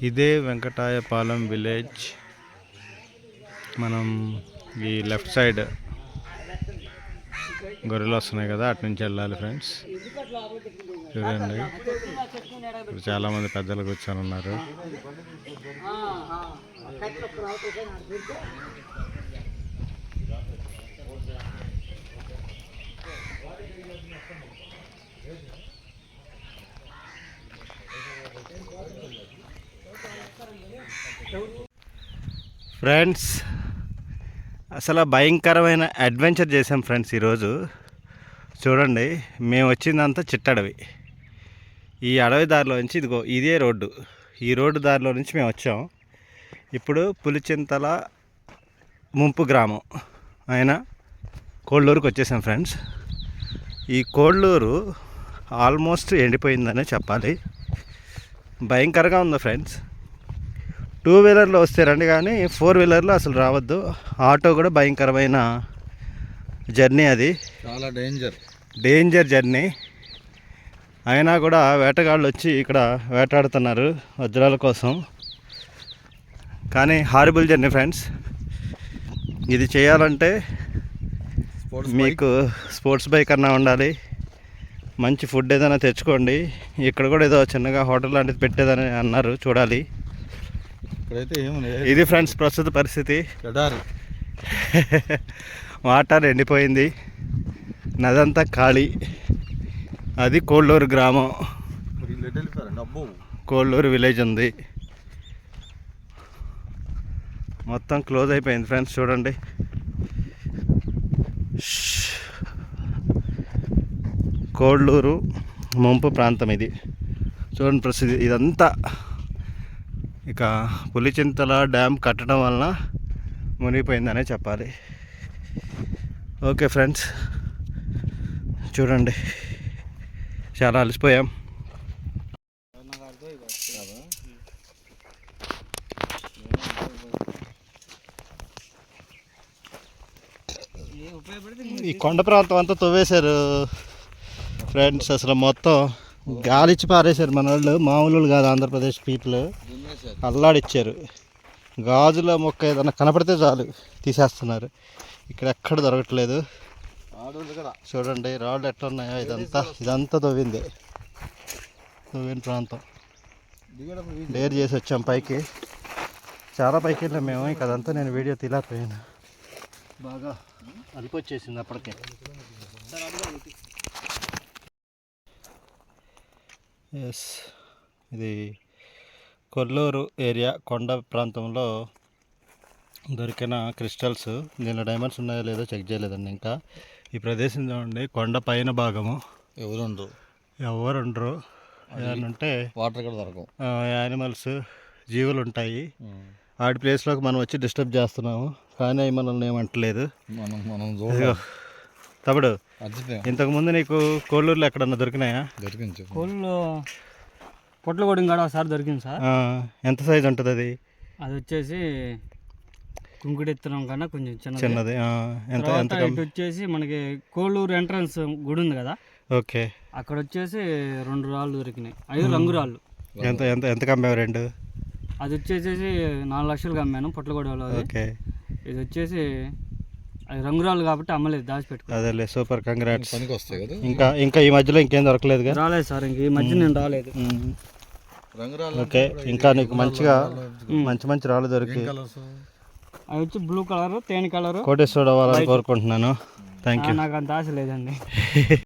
ఇదే వెంకటాయపాలెం విలేజ్. మనం ఈ లెఫ్ట్ సైడ్ గొర్రెలు వస్తున్నాయి కదా, అటు నుంచి వెళ్ళాలి ఫ్రెండ్స్. చూడండి, ఇప్పుడు చాలామంది పెద్దలు కూర్చొని ఉన్నారు. ఫ్రెండ్స్, అసలు భయంకరమైన అడ్వెంచర్ చేసాం ఫ్రెండ్స్ ఈరోజు. చూడండి, మేము వచ్చిందంతా చిట్టడవి. ఈ అడవి దారిలో నుంచి ఇదిగో ఇదే రోడ్డు, ఈ రోడ్డు దారిలో నుంచి మేము వచ్చాం. ఇప్పుడు పులిచింతల ముంపు గ్రామం అయిన కోళ్ళూరుకి వచ్చేసాం ఫ్రెండ్స్. ఈ కోళ్ళూరు ఆల్మోస్ట్ ఎండిపోయిందనే చెప్పాలి. భయంకరంగా ఉంది ఫ్రెండ్స్. 2 వీలర్లో వస్తే రండి, కానీ 4 వీలర్లో అసలు రావద్దు. ఆటో కూడా భయంకరమైన జర్నీ, అది చాలా డేంజర్ జర్నీ. అయినా కూడా వేటగాళ్ళు వచ్చి ఇక్కడ వేటాడుతున్నారు వజ్రాల కోసం. కానీ హారిబుల్ జర్నీ ఫ్రెండ్స్. ఇది చేయాలంటే మీకు స్పోర్ట్స్ బైక్ అన్నా ఉండాలి, మంచి ఫుడ్ ఏదైనా తెచ్చుకోండి. ఇక్కడ కూడా ఏదో చిన్నగా హోటల్ లాంటిది పెట్టేదని అన్నారు, చూడాలి. ఇది ఫ్రెండ్స్ ప్రస్తుత పరిస్థితి. వాటర్ ఎండిపోయింది, నదంతా ఖాళీ. అది కోళ్ళూరు గ్రామం, కోళ్ళూరు విలేజ్ ఉంది. మొత్తం క్లోజ్ అయిపోయింది ఫ్రెండ్స్. చూడండి, కోళ్ళూరు ముంపు ప్రాంతం ఇది. చూడండి ప్రసిద్ధి ఇదంతా. ఇక పులిచింతల డ్యామ్ కట్టడం వలన మునిగిపోయిందనే చెప్పాలి. ఓకే ఫ్రెండ్స్, చూడండి, చాలా అలసిపోయాం. ఈ కొండ ప్రాంతం అంతా తవ్వేశారు ఫ్రెండ్స్. అసలు మొత్తం గాలిచ్చి పారేశారు మన వాళ్ళు, మామూలు కాదు. ఆంధ్రప్రదేశ్ పీపుల్ అల్లాడిచ్చారు. గాజుల మొక్క ఏదన్నా కనపడితే చాలు తీసేస్తున్నారు. ఇక్కడ ఎక్కడ దొరకట్లేదు. చూడండి రాళ్ళు ఎట్లా ఉన్నాయో. ఇదంతా తవ్వింది, తవ్విన ప్రాంతం. డేర్ చేసి వచ్చాం పైకి, చాలా పైకి వెళ్ళాం మేము. ఇక అదంతా నేను వీడియో తీలేకపోయాను, బాగా అలిపొచ్చేసింది అప్పటికే. ఎస్, ఇది కొల్లూరు ఏరియా కొండ ప్రాంతంలో దొరికిన క్రిస్టల్స్. దీనిలో డైమండ్స్ ఉన్నాయో లేదో చెక్ చేయలేదండి ఇంకా. ఈ ప్రదేశం చూడండి, కొండ పైన భాగము. ఎవరు ఉండరు. ఏమంటే వాటర్ కూడా దొరకవు, యానిమల్స్, జీవులు ఉంటాయి. వాటి ప్లేస్లోకి మనం వచ్చి డిస్టర్బ్ చేస్తున్నాము, కానీ అవి మనల్ని ఏమంటలేదు. తమ్ముడు, ఇంతకుముందు నీకు కోళ్ళూరులో ఎక్కడన్నా దొరికినాయా? దొరికింది. కోళ్ళు పొట్లగూడెం కాడ ఒకసారి దొరికింది సార్. ఎంత సైజ్ ఉంటుంది అది? అది వచ్చేసి కుంకుడెత్తనం కన్నా కొంచెం చిన్నది. ఎంత ఎంత వచ్చేసి మనకి కోళ్ళూరు ఎంట్రన్స్ గుడి ఉంది కదా, ఓకే, అక్కడ వచ్చేసి 2 రాళ్ళు దొరికినాయి. 5 రంగు రాళ్ళు. ఎంత ఎంత ఎంత కమ్మావు? 2. అది వచ్చేసి 4 లక్షలు అమ్మాను పొట్లగూడెంలో. ఓకే, ఇది వచ్చేసి అది రంగురాలు కాబట్టి అమ్మలేదు, దాచిపెట్టుకో. అదేలే, సూపర్, కంగ్రాట్స్. పనికి వస్తాయి కదా. ఇంకా ఈ మధ్యలో ఇంకేం దొరకలేదు? రాలేదు సార్, ఇంక ఈ మధ్య నేను రాలేదు. ఓకే, ఇంకా నీకు మంచిగా మంచి రాళ్ళు దొరికి అవి వచ్చి బ్లూ కలర్, తేనె కలర్. కోటేశ్వరుడు అవ్వాలని కోరుకుంటున్నాను. Thank you. నాకు అంత ఆశ లేదండి.